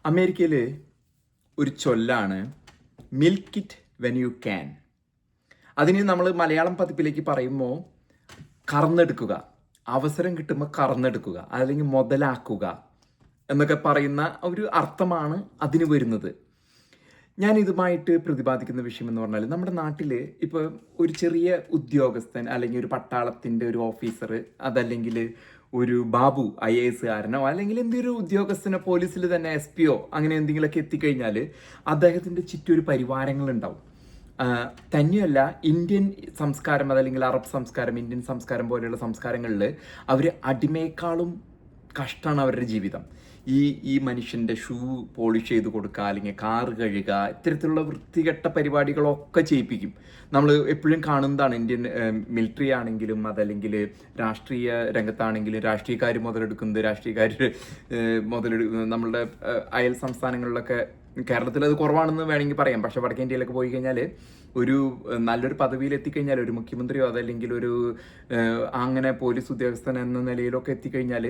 അമേരിക്കയിൽ ഒരു ചൊല്ലാണ് milk it when you can. അതിന് നമ്മൾ മലയാളം പതിപ്പിലേക്ക് പറയുമ്പോൾ കറന്നെടുക്കുക, അവസരം കിട്ടുമ്പോൾ കറന്നെടുക്കുക, അല്ലെങ്കിൽ മുതലാക്കുക എന്നൊക്കെ പറയുന്ന ഒരു അർത്ഥമാണ് അതിന് വരുന്നത്. ഞാൻ ഇതുമായിട്ട് പ്രതിപാദിക്കുന്ന വിഷയം എന്ന് പറഞ്ഞാൽ, നമ്മുടെ നാട്ടിൽ ഇപ്പോൾ ഒരു ചെറിയ ഉദ്യോഗസ്ഥൻ അല്ലെങ്കിൽ ഒരു പട്ടാളത്തിൻ്റെ ഒരു ഓഫീസർ, അതല്ലെങ്കിൽ ഒരു ബാബു IAS-കാരനോ അല്ലെങ്കിൽ എന്തൊരു ഉദ്യോഗസ്ഥനോ, പോലീസിൽ തന്നെ SP അങ്ങനെ എന്തെങ്കിലുമൊക്കെ എത്തിക്കഴിഞ്ഞാൽ അദ്ദേഹത്തിൻ്റെ ചുറ്റും ഒരു പരിവാരങ്ങളുണ്ടാവും. തന്നെയല്ല, ഇന്ത്യൻ സംസ്കാരം അതല്ലെങ്കിൽ അറബ് സംസ്കാരം, ഇന്ത്യൻ സംസ്കാരം പോലെയുള്ള സംസ്കാരങ്ങളിൽ അവർ അടിമയേക്കാളും കഷ്ടമാണ് അവരുടെ ജീവിതം. ഈ മനുഷ്യൻ്റെ ഷൂ പോളിഷ് ചെയ്ത് കൊടുക്കുക, അല്ലെങ്കിൽ കാറ് കഴുകുക, ഇത്തരത്തിലുള്ള വൃത്തികെട്ട പരിപാടികളൊക്കെ ചെയ്യിപ്പിക്കും. നമ്മൾ എപ്പോഴും കാണുന്നതാണ്. ഇന്ത്യൻ മിലിറ്ററി ആണെങ്കിലും അതല്ലെങ്കിൽ രാഷ്ട്രീയ രംഗത്താണെങ്കിലും രാഷ്ട്രീയക്കാർ മുതലെടുക്കുന്നത്, രാഷ്ട്രീയക്കാർ നമ്മളുടെ അയൽ സംസ്ഥാനങ്ങളിലൊക്കെ, കേരളത്തിൽ അത് കുറവാണെന്ന് വേണമെങ്കിൽ പറയാം, പക്ഷേ വടക്കേ ഇന്ത്യയിലൊക്കെ പോയി കഴിഞ്ഞാൽ ഒരു നല്ലൊരു പദവിയിൽ എത്തിക്കഴിഞ്ഞാൽ, ഒരു മുഖ്യമന്ത്രിയോ അതല്ലെങ്കിൽ ഒരു അങ്ങനെ പോലീസ് ഉദ്യോഗസ്ഥൻ എന്ന നിലയിലൊക്കെ എത്തിക്കഴിഞ്ഞാൽ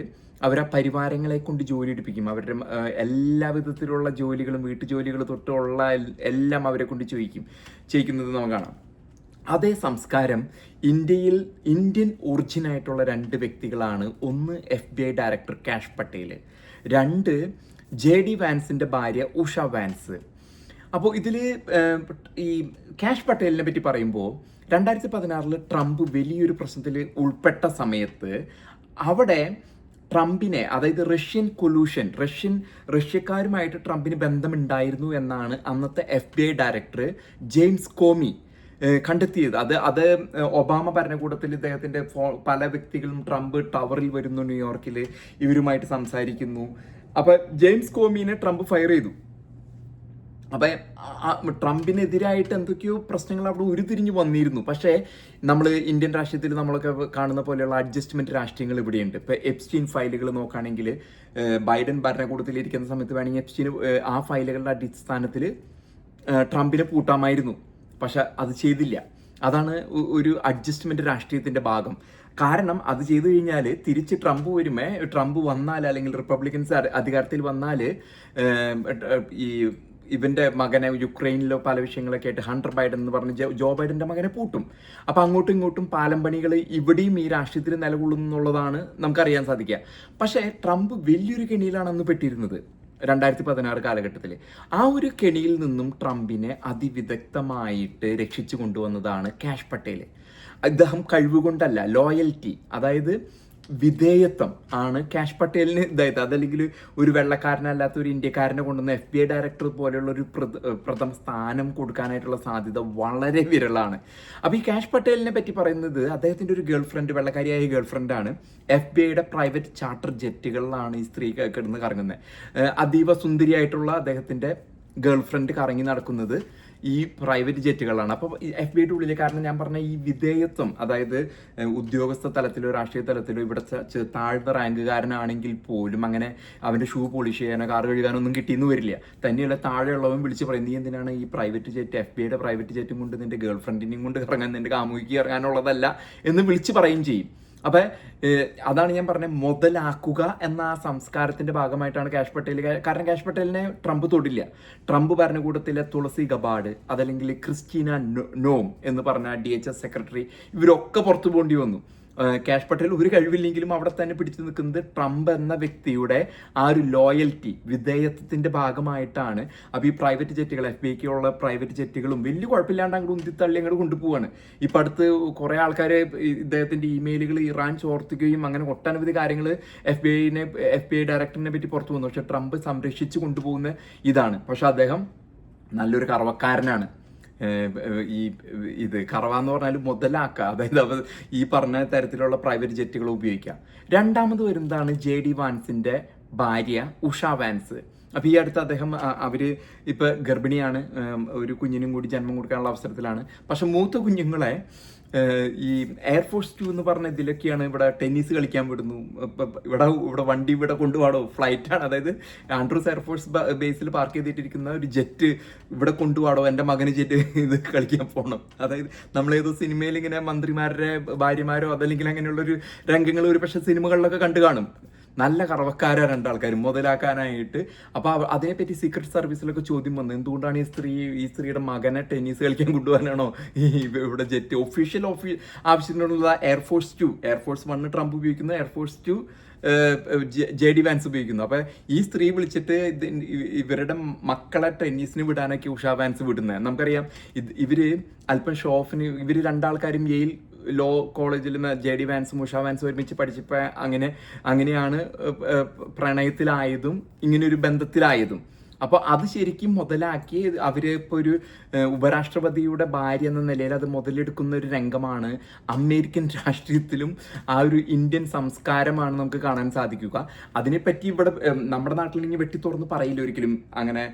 അവർ ആ പരിവാരങ്ങളെ കൊണ്ട് ജോലി എടുപ്പിക്കും. അവരുടെ എല്ലാ വിധത്തിലുള്ള ജോലികളും, വീട്ടുജോലികൾ തൊട്ടുള്ള എല്ലാം അവരെ കൊണ്ട് ചെയ്യിക്കുന്നത് നമുക്ക് കാണാം. അതേ സംസ്കാരം ഇന്ത്യൻ ഒറിജിനായിട്ടുള്ള 2 വ്യക്തികളാണ്. ഒന്ന് FBI director cash Patel, 2 JD വാൻസിൻ്റെ ഭാര്യ ഉഷ വാൻസ്. അപ്പോൾ ഇതിൽ ഈ കാഷ് പട്ടേലിനെ പറ്റി പറയുമ്പോൾ 2016 ട്രംപ് വലിയൊരു പ്രശ്നത്തിൽ ഉൾപ്പെട്ട സമയത്ത് അവിടെ ട്രംപിനെ, അതായത് റഷ്യൻ കൊലൂഷൻ, റഷ്യക്കാരുമായിട്ട് ട്രംപിന് ബന്ധമുണ്ടായിരുന്നു എന്നാണ് അന്നത്തെ FBI ഡയറക്ടർ ജെയിംസ് കോമി കണ്ടെത്തിയത്. അത് ഒബാമ ഭരണകൂടത്തിൽ ഇദ്ദേഹത്തിൻ്റെ പല വ്യക്തികളും ട്രംപ് ടവറിൽ വരുന്നു, ന്യൂയോർക്കിൽ ഇവരുമായിട്ട് സംസാരിക്കുന്നു. അപ്പോൾ ജെയിംസ് കോമീനെ ട്രംപ് ഫയർ ചെയ്തു. അപ്പം ട്രംപിനെതിരായിട്ട് എന്തൊക്കെയോ പ്രശ്നങ്ങൾ അവിടെ ഉരുത്തിരിഞ്ഞ് വന്നിരുന്നു. പക്ഷേ നമ്മൾ ഇന്ത്യൻ രാഷ്ട്രീയത്തിൽ നമ്മളൊക്കെ കാണുന്ന പോലെയുള്ള അഡ്ജസ്റ്റ്മെൻറ്റ് രാഷ്ട്രീയങ്ങൾ ഇവിടെയുണ്ട്. ഇപ്പോൾ എപ്സ്റ്റീൻ ഫയലുകൾ നോക്കുകയാണെങ്കിൽ, ബൈഡൻ ഭരണകൂടത്തിലിരിക്കുന്ന സമയത്ത് വേണമെങ്കിൽ എപ്സ്റ്റീൻ ആ ഫയലുകളുടെ അടിസ്ഥാനത്തിൽ ട്രംപിനെ പൂട്ടാമായിരുന്നു. പക്ഷെ അത് ചെയ്തില്ല. അതാണ് ഒരു അഡ്ജസ്റ്റ്മെൻറ്റ് രാഷ്ട്രീയത്തിൻ്റെ ഭാഗം. കാരണം അത് ചെയ്തു കഴിഞ്ഞാൽ തിരിച്ച് ട്രംപ് വന്നാൽ, അല്ലെങ്കിൽ റിപ്പബ്ലിക്കൻസ് അധികാരത്തിൽ വന്നാൽ, ഇവൻ്റെ മകനെ യുക്രൈനിലോ പല വിഷയങ്ങളൊക്കെ ആയിട്ട് ഹണ്ടർ ബൈഡൻ എന്ന് പറഞ്ഞ് ജോ ബൈഡൻ്റെ മകനെ പൂട്ടും. അപ്പം അങ്ങോട്ടും ഇങ്ങോട്ടും പാലം പണികൾ ഇവിടെയും ഈ രാഷ്ട്രീയത്തിൽ നിലകൊള്ളുന്നു എന്നുള്ളതാണ് നമുക്കറിയാൻ സാധിക്കുക. പക്ഷേ ട്രംപ് വലിയൊരു കെണിയിലാണ് അന്ന് പെട്ടിരുന്നത് 2016 കാലഘട്ടത്തിൽ. ആ ഒരു കെണിയിൽ നിന്നും ട്രംപിനെ അതിവിദഗ്ധമായിട്ട് രക്ഷിച്ചു കൊണ്ടുവന്നതാണ് കാഷ് പട്ടേൽ. അദ്ദേഹം കഴിവുകൊണ്ടല്ല, ലോയൽറ്റി, അതായത് വിധേയത്വം ആണ് കാഷ് പട്ടേലിന് ഇതായത്. അതല്ലെങ്കിൽ ഒരു വെള്ളക്കാരനല്ലാത്ത ഒരു ഇന്ത്യക്കാരനെ കൊണ്ടുവന്ന FBI ഡയറക്ടർ പോലെയുള്ള ഒരു പ്രഥമ സ്ഥാനം കൊടുക്കാനായിട്ടുള്ള സാധ്യത വളരെ വിരളാണ്. അപ്പോൾ ഈ കാഷ് പട്ടേലിനെ പറ്റി പറയുന്നത്, അദ്ദേഹത്തിൻ്റെ ഒരു വെള്ളക്കാരിയായ ഗേൾഫ്രണ്ടാണ്. FBIയുടെ പ്രൈവറ്റ് ചാർട്ടർ ജെറ്റുകളിലാണ് ഈ സ്ത്രീ കിടന്ന് കറങ്ങുന്നത്. അതീവ സുന്ദരിയായിട്ടുള്ള അദ്ദേഹത്തിൻ്റെ ഗേൾഫ്രണ്ട് കറങ്ങി നടക്കുന്നത് ഈ പ്രൈവറ്റ് ജെറ്റുകളാണ്. അപ്പോൾ FBIയുടെ ഉള്ളിലെ, കാരണം ഞാൻ പറഞ്ഞ ഈ വിധേയത്വം, അതായത് ഉദ്യോഗസ്ഥ തലത്തിലോ രാഷ്ട്രീയ തലത്തിലോ ഇവിടെ താഴ്ന്ന റാങ്കുകാരനാണെങ്കിൽ പോലും അങ്ങനെ അവൻ്റെ ഷൂ പോളിഷ് ചെയ്യാനോ കാർ കഴുകാനോ ഒന്നും കിട്ടിയെന്ന് വരില്ല. തന്നെയുള്ള താഴെയുള്ളവൻ വിളിച്ച് പറയും, നീ എന്തിനാണ് ഈ പ്രൈവറ്റ് ജെറ്റ്, FBIയുടെ പ്രൈവറ്റ് ജെറ്റും കൊണ്ട് നിൻ്റെ ഗേൾഫ്രണ്ടിനെയും കൊണ്ട് ഇറങ്ങാൻ, നിൻ്റെ കാമുകിക്ക് ഇറങ്ങാനുള്ളതല്ല എന്ന് വിളിച്ച് പറയും ചെയ്യും. അപ്പം അതാണ് ഞാൻ പറഞ്ഞത്, മുതലാക്കുക എന്ന ആ സംസ്കാരത്തിൻ്റെ ഭാഗമായിട്ടാണ് കാഷ് പട്ടേൽ. കാരണം കാഷ് പട്ടേലിനെ ട്രംപ് തൊടില്ല. ട്രംപ് ഭരണകൂടത്തിലെ തുളസി ഗബാർഡ്, അതല്ലെങ്കിൽ ക്രിസ്റ്റീന നോം എന്ന് പറഞ്ഞ DHS സെക്രട്ടറി, ഇവരൊക്കെ പുറത്തു പോകേണ്ടി വന്നു. കാഷ് പട്ടേൽ ഒരു കഴിവില്ലെങ്കിലും അവിടെ തന്നെ പിടിച്ചു നിൽക്കുന്നത് ട്രംപ് എന്ന വ്യക്തിയുടെ ആ ഒരു ലോയൽറ്റി, വിധേയത്വത്തിൻ്റെ ഭാഗമായിട്ടാണ്. അപ്പോൾ ഈ പ്രൈവറ്റ് ജെറ്റുകൾ, FBIക്കുള്ള പ്രൈവറ്റ് ജെറ്റുകളും വലിയ കുഴപ്പമില്ലാണ്ട് അങ്ങോട്ട് ഉന്തിത്തള്ളി അങ്ങോട്ട് കൊണ്ടുപോവാണ്. ഇപ്പം അടുത്ത് കുറേ ആൾക്കാർ ഇദ്ദേഹത്തിൻ്റെ ഇമെയിലുകൾ ഇറാൻ ചോർത്തുകയും അങ്ങനെ ഒട്ടനവധി കാര്യങ്ങൾ FBI ഡയറക്ടറിനെ പറ്റി പുറത്തു വന്നു. പക്ഷേ ട്രംപ് സംരക്ഷിച്ച് കൊണ്ടുപോകുന്ന ഇതാണ്. പക്ഷെ അദ്ദേഹം നല്ലൊരു കറവക്കാരനാണ്. ഇത് കറവാന്ന് പറഞ്ഞാൽ മുതലാക്കുക, അതായത് ഈ പറഞ്ഞ തരത്തിലുള്ള പ്രൈവറ്റ് ജെറ്റുകൾ ഉപയോഗിക്കുക. രണ്ടാമത് വരുന്നതാണ് JD വാൻസിൻ്റെ ഭാര്യ ഉഷ വാൻസ്. അപ്പോൾ ഈ അടുത്ത് അവർ ഇപ്പോൾ ഗർഭിണിയാണ്, ഒരു കുഞ്ഞിനും കൂടി ജന്മം കൊടുക്കാനുള്ള അവസരത്തിലാണ്. പക്ഷെ മൂത്ത കുഞ്ഞുങ്ങളെ ഈ എയർഫോഴ്സ് 2 എന്ന് പറഞ്ഞ ഇതിലൊക്കെയാണ് ഇവിടെ ടെന്നീസ് കളിക്കാൻ വിടുന്നു. ഇവിടെ വണ്ടി ഇവിടെ കൊണ്ടുപോകണോ, ഫ്ലൈറ്റാണ്, അതായത് ആൻഡ്രൂസ് എയർഫോഴ്സ് ബേസിൽ പാർക്ക് ചെയ്തിട്ടിരിക്കുന്ന ഒരു ജെറ്റ് ഇവിടെ കൊണ്ടുപോകണോ, എൻ്റെ മകന് ജെറ്റ് ഇത് കളിക്കാൻ പോകണം. അതായത് നമ്മളേതോ സിനിമയിൽ ഇങ്ങനെ മന്ത്രിമാരുടെ ഭാര്യമാരോ അതല്ലെങ്കിൽ അങ്ങനെയുള്ളൊരു രംഗങ്ങൾ ഒരു പക്ഷേ സിനിമകളിലൊക്കെ കണ്ടു കാണും. നല്ല കറവക്കാരാണ് രണ്ടാൾക്കാരും മുതലാക്കാനായിട്ട്. അപ്പോൾ അതിനെപ്പറ്റി സീക്രട്ട് സർവീസിലൊക്കെ ചോദ്യം വന്നു, എന്തുകൊണ്ടാണ് ഈ സ്ത്രീയുടെ മകനെ ടെന്നീസ് കളിക്കാൻ കൊണ്ടുപോകാനാണോ ഇവിടെ ജെറ്റ് ഒഫീഷ്യൽ ആവശ്യത്തിനുള്ള എയർഫോഴ്സ് 1 ട്രംപ് ഉപയോഗിക്കുന്നു, എയർഫോഴ്സ് 2 JD വാൻസ് ഉപയോഗിക്കുന്നു. അപ്പോൾ ഈ സ്ത്രീ വിളിച്ചിട്ട് ഇവരുടെ മക്കളെ ടെന്നീസിന് വിടാനൊക്കെ ഉഷ വാൻസ് വിടുന്നത്. നമുക്കറിയാം ഇവര് അല്പം ഷോ ഓഫിന് ഇവർ രണ്ടാൾക്കാരും യെയിൽ ലോ കോളേജിൽ JD വാൻസും ഉഷ വാൻസും ഒരുമിച്ച് പഠിച്ചപ്പോൾ അങ്ങനെയാണ് പ്രണയത്തിലായതും ഇങ്ങനൊരു ബന്ധത്തിലായതും. അപ്പോൾ അത് ശരിക്കും മുതലാക്കി ഇപ്പോൾ ഒരു ഉപരാഷ്ട്രപതിയുടെ ഭാര്യ എന്ന നിലയിൽ അത് മുതലെടുക്കുന്ന ഒരു രംഗമാണ് അമേരിക്കൻ രാഷ്ട്രീയത്തിലും ആ ഒരു ഇന്ത്യൻ സംസ്കാരമാണ് നമുക്ക് കാണാൻ സാധിക്കുക. അതിനെപ്പറ്റി ഇവിടെ നമ്മുടെ നാട്ടിൽ ഇനി വെട്ടി തുറന്ന് പറയില്ല ഒരിക്കലും. അങ്ങനെ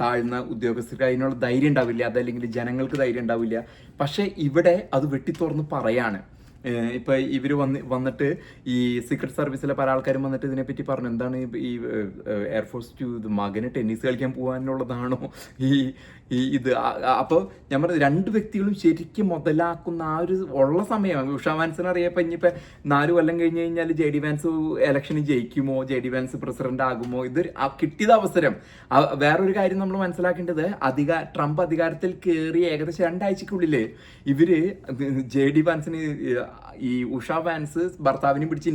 താഴ്ന്ന ഉദ്യോഗസ്ഥർക്ക് അതിനുള്ള ധൈര്യം ഉണ്ടാവില്ല, അതല്ലെങ്കിൽ ജനങ്ങൾക്ക് ധൈര്യം ഉണ്ടാവില്ല. പക്ഷേ ഇവിടെ അത് വെട്ടി തുറന്ന് പറയാണ്. ഇപ്പൊ ഇവര് വന്നിട്ട് ഈ സീക്രട്ട് സർവീസിലെ പല ആൾക്കാരും വന്നിട്ട് ഇതിനെപ്പറ്റി പറഞ്ഞു, എന്താണ് ഈ എയർഫോഴ്സ് 2 മകന് ടെന്നീസ് കളിക്കാൻ പോകാനുള്ളതാണോ ഇത്. അപ്പോൾ ഞാൻ പറഞ്ഞത് 2 വ്യക്തികളും ശരിക്കും മുതലാക്കുന്ന ആ ഒരു ഉള്ള സമയം. ഉഷ വാൻസിനെ അറിയപ്പോൾ ഇനിയിപ്പോൾ 4 കൊല്ലം കഴിഞ്ഞ് കഴിഞ്ഞാൽ JD വാൻസ് ഇലക്ഷന് ജയിക്കുമോ, JD വാൻസ് പ്രസിഡന്റ് ആകുമോ, ഇത് കിട്ടിയത് അവസരം. വേറൊരു കാര്യം നമ്മൾ മനസ്സിലാക്കേണ്ടത്, ട്രംപ് അധികാരത്തിൽ കയറി ഏകദേശം 2 ആഴ്ചക്കുള്ളിൽ ഇവര് JD വാൻസിന് ഈ ഉഷ വാൻസ് ഭർത്താവിനെ പിടിച്ച്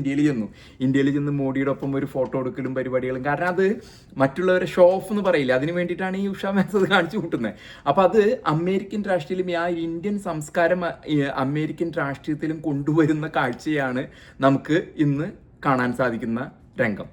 ഇന്ത്യയിൽ ചെന്ന് മോഡിയുടെ ഒപ്പം ഒരു ഫോട്ടോ എടുക്കലും പരിപാടികളും. കാരണം അത് മറ്റുള്ളവരെ ഷോ ഓഫ് എന്ന് പറയില്ല, അതിന് വേണ്ടിയിട്ടാണ് ഈ ഉഷ വാൻസ് അത് കാണിച്ചു കൂട്ടുന്നത്. അപ്പൊ അത് അമേരിക്കൻ രാഷ്ട്രീയത്തിലും ആ ഇന്ത്യൻ സംസ്കാരം അമേരിക്കൻ രാഷ്ട്രീയത്തിലും കൊണ്ടുവരുന്ന കാഴ്ചയാണ് നമുക്ക് ഇന്ന് കാണാൻ സാധിക്കുന്ന രംഗം.